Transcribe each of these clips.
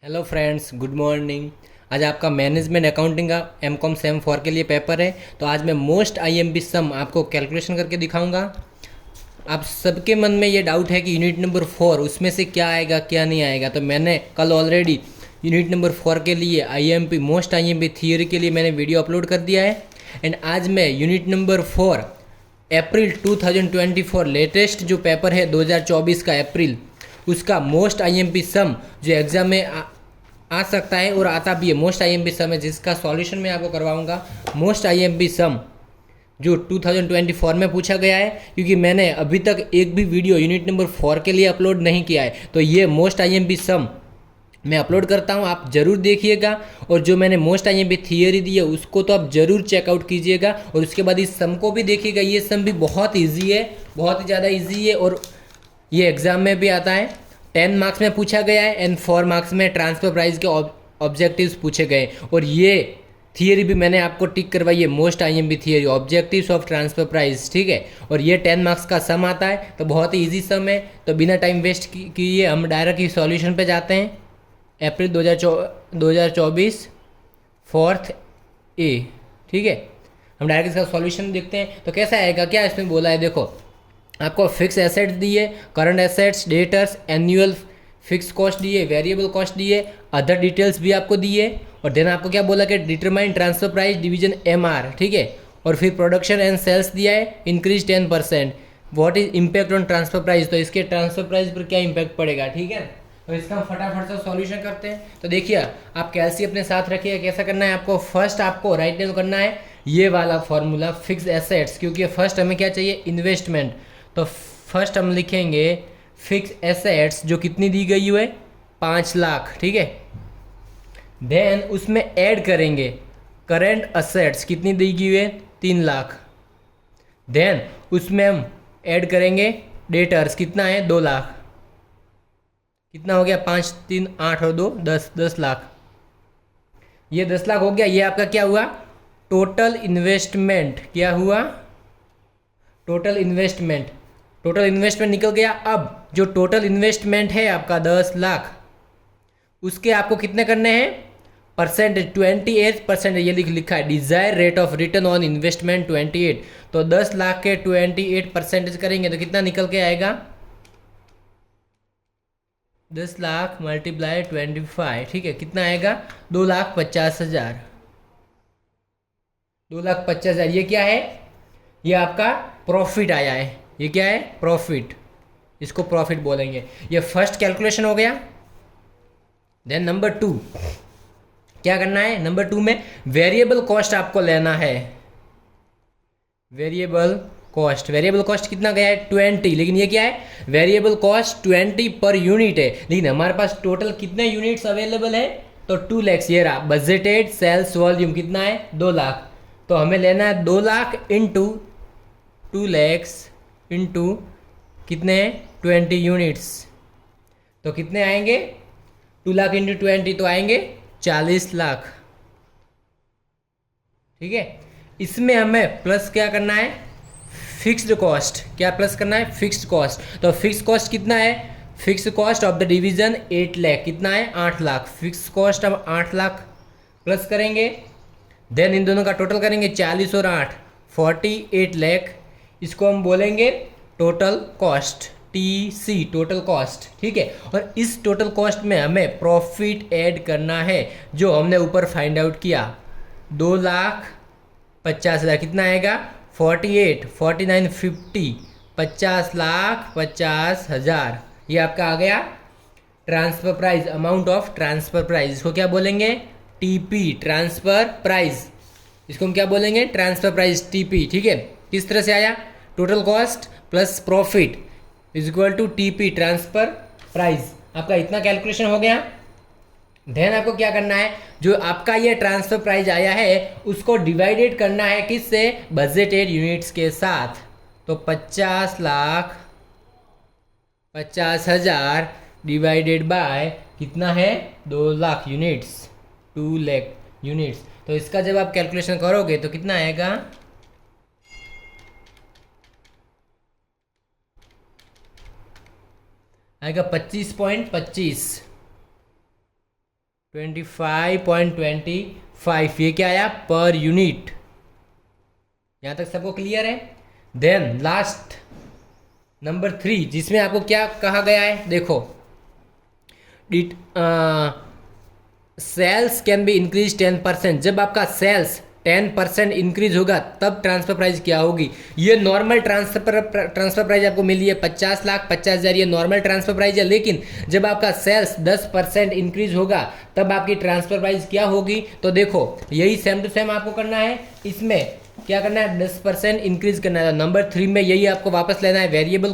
Hello friends, good morning. आज आपका management accounting का एमकॉम सेम 4 के लिए पेपर है। तो आज मैं मोस्ट आईएमपी सम आपको कैलकुलेशन करके दिखाऊंगा। आप सबके मन में ये डाउट है कि यूनिट नंबर 4 उसमें से क्या आएगा क्या नहीं आएगा। तो मैंने कल ऑलरेडी यूनिट नंबर 4 के लिए आईएमपी मोस्ट आईएमपी थियोरी के लिए मैंने वीडियो अपलोड कर दिया है। एंड आज मैं यूनिट नंबर 4 अप्रैल 2024 लेटेस्ट जो पेपर है 2024 का अप्रैल, उसका मोस्ट आईएमपी सम जो एग्ज़ाम में आ सकता है और आता भी है। मोस्ट आईएमपी सम है जिसका सॉल्यूशन मैं आपको करवाऊंगा। मोस्ट आईएमपी सम जो 2024 में पूछा गया है, क्योंकि मैंने अभी तक एक भी वीडियो यूनिट नंबर 4 के लिए अपलोड नहीं किया है। तो ये मोस्ट आईएमपी सम मैं अपलोड करता हूँ, आप ज़रूर देखिएगा। और जो मैंने मोस्ट आईएमपी थियरी दी है उसको तो आप ज़रूर चेकआउट कीजिएगा। और उसके बाद इस सम को भी देखिएगा। ये सम भी बहुत ईजी है, बहुत ही ज़्यादा ईजी है और ये एग्ज़ाम में भी आता है। 10 मार्क्स में पूछा गया है एंड 4 मार्क्स में ट्रांसफर प्राइस के ऑब्जेक्टिव्स पूछे गए। और ये थियरी भी मैंने आपको टिक करवाई है, most IMP theory objectives of transfer price, ठीक है। और ये 10 मार्क्स का सम आता है, तो बहुत ही ईजी सम है। तो बिना टाइम वेस्ट किए हम डायरेक्ट ही सॉल्यूशन पे जाते हैं। अप्रैल 2024 फोर्थ ए, ठीक है। हम डायरेक्ट इसका सॉल्यूशन देखते हैं। तो कैसा आएगा, क्या इसमें बोला है, देखो। आपको फिक्स एसेट्स दिए, current assets, debtors, annual fix cost दिए, वेरिएबल कॉस्ट दिए, अदर डिटेल्स भी आपको दिए। और देन आपको क्या बोला कि determine transfer price division MR, ठीक है। और फिर प्रोडक्शन एंड सेल्स दिया है, increase 10%। What is impact on transfer price, तो इसके ट्रांसफर प्राइस पर क्या इम्पैक्ट पड़ेगा, ठीक है। तो इसका हम फटाफट से सॉल्यूशन करते हैं। तो देखिए, आप कैलसी अपने साथ रखिए। कैसा करना है आपको, फर्स्ट आपको राइट डाउन करना है ये वाला फॉर्मूला फिक्स एसेट्स, क्योंकि फर्स्ट हमें क्या चाहिए, इन्वेस्टमेंट। तो फर्स्ट हम लिखेंगे फिक्स एसेट्स जो कितनी दी गई हुई है, 5 लाख, ठीक है। देन उसमें ऐड करेंगे करेंट असेट्स, कितनी दी गई हुई है, 3 लाख। देन उसमें हम ऐड करेंगे डेटर्स, कितना है, 2 लाख। कितना हो गया, 5 3 8 और 2 10, 10 लाख। ये 10 लाख हो गया। ये आपका क्या हुआ, टोटल इन्वेस्टमेंट। क्या हुआ, टोटल इन्वेस्टमेंट। टोटल इन्वेस्टमेंट निकल गया। अब जो टोटल इन्वेस्टमेंट है आपका 10 लाख, उसके आपको कितने करने हैं, परसेंटेज 28%। ये लिखा है desire rate of return on investment 28। तो 10 लाख के 28% करेंगे तो कितना निकल के आएगा, 10 लाख मल्टीप्लाई 25, ठीक है। कितना आएगा, 2,50,000। 2,50,000 ये क्या है, ये आपका प्रॉफिट आया है। ये क्या है, प्रॉफिट, इसको प्रॉफिट बोलेंगे। ये फर्स्ट कैलकुलेशन हो गया। देन नंबर 2 क्या करना है, नंबर 2 में वेरिएबल कॉस्ट आपको लेना है। वेरिएबल कॉस्ट, वेरिएबल कॉस्ट कितना गया है, 20। लेकिन ये क्या है, वेरिएबल कॉस्ट 20 पर यूनिट है। लेकिन हमारे पास टोटल कितने यूनिट्स अवेलेबल है, तो 2 लाख। ये रहा बजटेड सेल्स वॉल्यूम, कितना है, 2 लाख। तो हमें लेना है 2 लाख इंटू 2 लैक्स इंटू कितने, 20 यूनिट्स। तो कितने आएंगे, 2 लाख इंटू 20 तो आएंगे 40 लाख, ठीक है। इसमें हमें प्लस क्या करना है, फिक्स्ड कॉस्ट। क्या प्लस करना है, फिक्स्ड कॉस्ट। तो फिक्स कॉस्ट कितना है, fix cost of the division 8 lakh, कितना है, 8 लाख। फिक्स कॉस्ट अब 8 लाख प्लस करेंगे। देन इन दोनों का टोटल करेंगे, 40 और 8 48 लाख। इसको हम बोलेंगे total cost, TC, total cost, ठीक है। और इस टोटल कॉस्ट में हमें प्रॉफिट ऐड करना है, जो हमने ऊपर फाइंड आउट किया, 2,50,000। कितना आएगा, 48 49 50, 50,50,000। ये आपका आ गया transfer price, amount of transfer price. इसको क्या बोलेंगे, टीपी, ट्रांसफर प्राइस। इसको हम क्या बोलेंगे, ट्रांसफर प्राइस, टीपी, ठीक है। किस तरह से आया, total cost plus profit is equal to TP, transfer price. आपका इतना कैलकुलेशन हो गया। देन आपको क्या करना है, जो आपका ये ट्रांसफर प्राइस आया है उसको डिवाइडेड करना है किससे, बजटेड यूनिट्स के साथ। तो 50,50,000 डिवाइडेड बाय कितना है, 2 लाख यूनिट्स, 2 लाख यूनिट्स। तो इसका जब आप कैलकुलेशन करोगे तो कितना आएगा, आएगा 25.25। 25.25 ये क्या आया पर यूनिट। यहाँ तक सबको क्लियर है। देन लास्ट नंबर 3 जिसमें आपको क्या कहा गया है, देखो सेल्स कैन बी इंक्रीज 10%। जब आपका सेल्स 10% इंक्रीज होगा तब ट्रांसफर प्राइस क्या होगी। ये नॉर्मल ट्रांसफर प्राइस आपको मिली है 50,50,000, ये नॉर्मल ट्रांसफर प्राइस है। लेकिन जब आपका सेल्स 10% इंक्रीज होगा तब आपकी ट्रांसफर प्राइस क्या होगी। तो देखो यही सेम टू सेम आपको करना है, इसमें क्या करना है 10% इंक्रीज करना है। नंबर 3 में यही आपको वापस लेना है, variable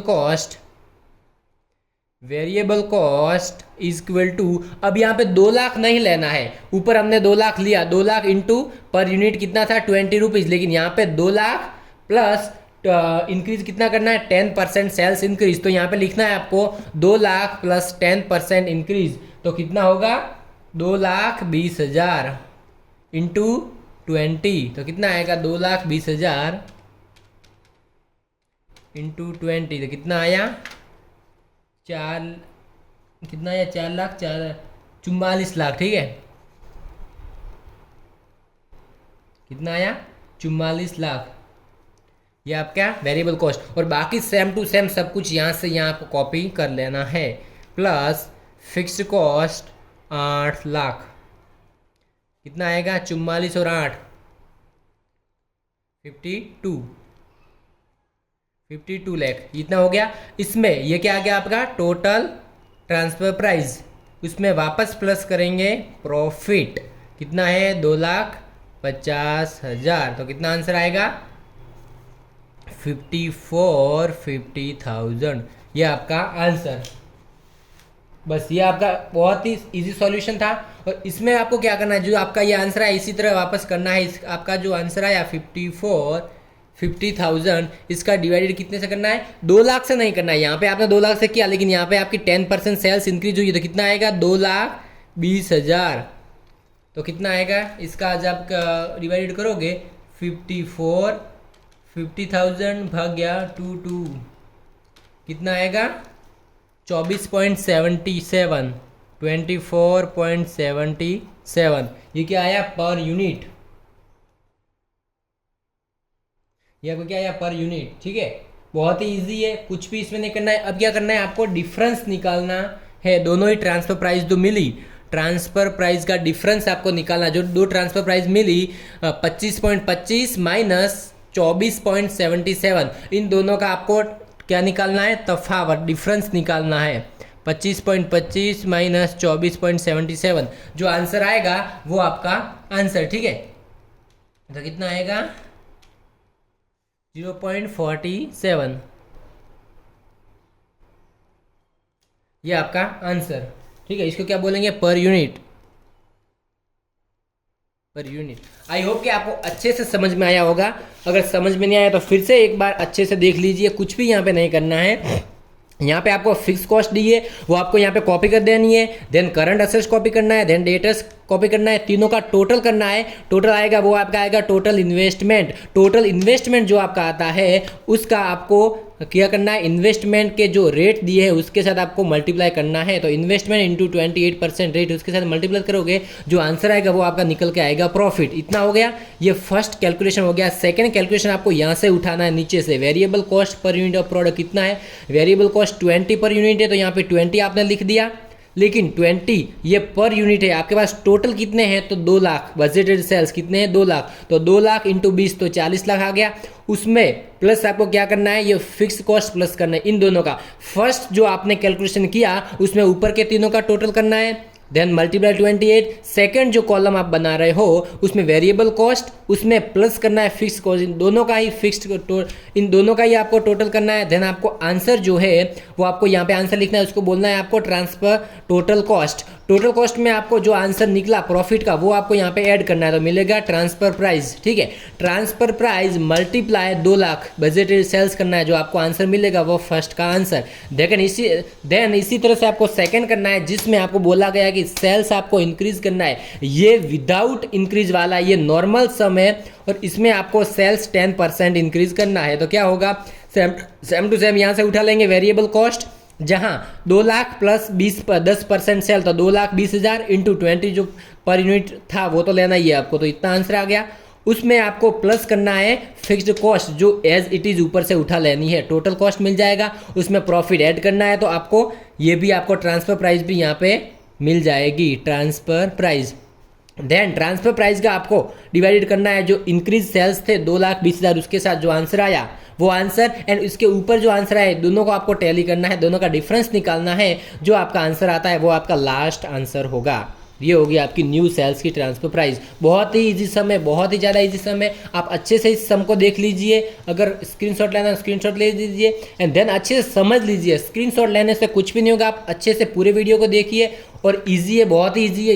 cost is equal to, अब यहाँ पे 2 लाख नहीं लेना है, ऊपर हमने 2 लाख लिया, 2 लाख इंटू पर यूनिट कितना था 20 रुपीज, लेकिन यहाँ पे 2 लाख प्लस इंक्रीज कितना करना है 10% सेल्स इंक्रीज। तो यहाँ पे लिखना है आपको 2 लाख प्लस 10% इंक्रीज, तो कितना होगा 2,20,000 इंटू 20, तो कितना आएगा 2,20,000 इंटू 20, तो कितना आया 44 लाख, ठीक है। कितना आया 44 लाख, ये आपका वेरिएबल कॉस्ट। और बाकी सेम टू सेम सब कुछ यहाँ से यहाँ आपको कॉपी कर लेना है। प्लस फिक्स्ड कॉस्ट 8 लाख, कितना आएगा 44 और 8 52 लाख, इतना हो गया। इसमें ये क्या आ गया आपका टोटल ट्रांसफर प्राइस, उसमें वापस प्लस करेंगे प्रॉफिट, कितना है 2,50,000, तो कितना आंसर आएगा 50,000। ये आपका आंसर। बस ये आपका बहुत ही इजी सॉल्यूशन था। और इसमें आपको क्या करना है, जो आपका ये आंसर है इसी तरह वापस करना है। आपका जो आंसर आया 50,000 इसका डिवाइडेड कितने से करना है, 2 लाख से नहीं करना है। यहाँ पे आपने 2 लाख से किया, लेकिन यहाँ पे आपकी 10% सेल्स इंक्रीज हुई, तो कितना आएगा 2,20,000। तो कितना आएगा इसका जब डिवाइडेड करोगे 50,000 भाग गया 2 कितना आएगा 24.77 24.77। ये क्या आया पर यूनिट, ये आपको क्या आया पर यूनिट, ठीक है। बहुत ही इजी है, कुछ भी इसमें नहीं करना है। अब क्या करना है आपको डिफरेंस निकालना है। दोनों ही ट्रांसफर प्राइस जो मिली, ट्रांसफर प्राइस का डिफरेंस आपको निकालना। जो दो ट्रांसफर प्राइस मिली 25.25 माइनस 24.77, इन दोनों का आपको क्या निकालना है, तफावत, डिफरेंस निकालना है। 25.25 माइनस 24.77, जो आंसर आएगा वो आपका आंसर, ठीक है। तो कितना आएगा 0.47, ये आपका आंसर, ठीक है। इसको क्या बोलेंगे पर यूनिट। आई होप कि आपको अच्छे से समझ में आया होगा। अगर समझ में नहीं आया तो फिर से एक बार अच्छे से देख लीजिए। कुछ भी यहाँ पे नहीं करना है। यहाँ पे आपको फिक्स कॉस्ट दी है, वो आपको यहाँ पे कॉपी कर देनी है। देन करंट असेट्स कॉपी करना है, देन डेटर्स कॉपी करना है। तीनों का टोटल करना है। टोटल आएगा वो आपका आएगा टोटल इन्वेस्टमेंट। टोटल इन्वेस्टमेंट जो आपका आता है उसका आपको क्या करना है, इन्वेस्टमेंट के जो रेट दिए है उसके साथ आपको मल्टीप्लाई करना है। तो इन्वेस्टमेंट इंटू 28% रेट उसके साथ मल्टीप्लाई करोगे, जो आंसर आएगा वो आपका निकल के आएगा प्रॉफिट। इतना हो गया, ये फर्स्ट कैलकुलेशन हो गया। सेकंड कैलकुलेशन आपको यहाँ से उठाना है नीचे से। Variable cost per unit of product कितना है, वेरिएबल कॉस्ट 20 पर यूनिट है, तो यहाँ पे 20 आपने लिख दिया। लेकिन 20 ये पर यूनिट है, आपके पास टोटल कितने हैं तो 2 लाख, बजटेड सेल्स कितने हैं 2 लाख, तो 2 लाख इंटू 20 तो 40 लाख आ गया। उसमें प्लस आपको क्या करना है, ये फिक्स कॉस्ट प्लस करना है इन दोनों का। फर्स्ट जो आपने कैलकुलेशन किया उसमें ऊपर के तीनों का टोटल करना है, देन मल्टीप्लाई 28। सेकंड जो कॉलम आप बना रहे हो उसमें वेरिएबल कॉस्ट, उसमें प्लस करना है फिक्स कॉस्ट। इन दोनों का ही इन दोनों का ही आपको टोटल करना है। देन आपको आंसर जो है वो आपको यहाँ पे आंसर लिखना है, उसको बोलना है आपको transfer total cost. Total cost में आपको जो आंसर निकला प्रॉफिट का वो आपको यहाँ पे ऐड करना है, तो मिलेगा ट्रांसफर प्राइस, ठीक है। Transfer price multiply 2 lakh budgeted sales करना है, जो आपको आंसर मिलेगा वो फर्स्ट का आंसर। देन इसी तरह से आपको सेकंड करना है, जिसमें आपको बोला गया कि सेल्स आपको इंक्रीज करना है। ये विदाउट इंक्रीज वाला ये नॉर्मल सम है, और इसमें आपको सेल्स 10% इंक्रीज करना है। तो क्या होगा, सेम टू सेम यहाँ से उठा लेंगे वेरिएबल कॉस्ट, जहां 2 लाख प्लस 10% सेल, तो 2,20,000 इंटू 20 जो पर यूनिट था वो तो लेना ही है आपको, तो इतना आंसर आ गया। उसमें आपको प्लस करना है फिक्स्ड कॉस्ट जो एज इट इज़ ऊपर से उठा लेनी है, टोटल कॉस्ट मिल जाएगा। उसमें प्रॉफिट ऐड करना है, तो आपको ये भी आपको ट्रांसफ़र प्राइस भी यहाँ पे मिल जाएगी, transfer price. Then transfer price का आपको डिवाइडेड करना है जो इंक्रीज सेल्स थे 2,20,000 उसके साथ जो आंसर आया वो आंसर, एंड इसके ऊपर जो आंसर आए दोनों को आपको टैली करना है, दोनों का डिफरेंस निकालना है। जो आपका आंसर आता है वो आपका लास्ट आंसर होगा। ये होगी आपकी न्यू सेल्स की ट्रांसफर प्राइस। बहुत ही इजी सम है, बहुत ही ज़्यादा इजी सम है। आप अच्छे से इस सम को देख लीजिए, अगर स्क्रीनशॉट लेना है स्क्रीनशॉट ले लीजिए एंड देन अच्छे से समझ लीजिए। स्क्रीनशॉट लेने से कुछ भी नहीं होगा, आप अच्छे से पूरे वीडियो को देखिए और इजी है, बहुत ही इजी है।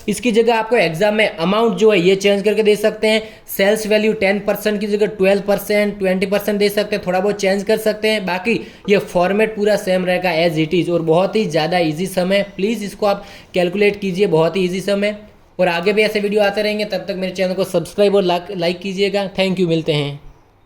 इसकी जगह आपको एग्जाम में अमाउंट जो है ये चेंज करके दे सकते हैं। सेल्स वैल्यू 10% की जगह 12%, 20% दे सकते हैं, थोड़ा बहुत चेंज कर सकते हैं। बाकी ये फॉर्मेट पूरा सेम रहेगा एज इट इज़, और बहुत ही ज़्यादा इजी सम है। प्लीज़ इसको आप कैलकुलेट कीजिए, बहुत ही इजी सम है। और आगे भी ऐसे वीडियो आते रहेंगे, तब तक मेरे चैनल को सब्सक्राइब और लाइक कीजिएगा। थैंक यू, मिलते हैं।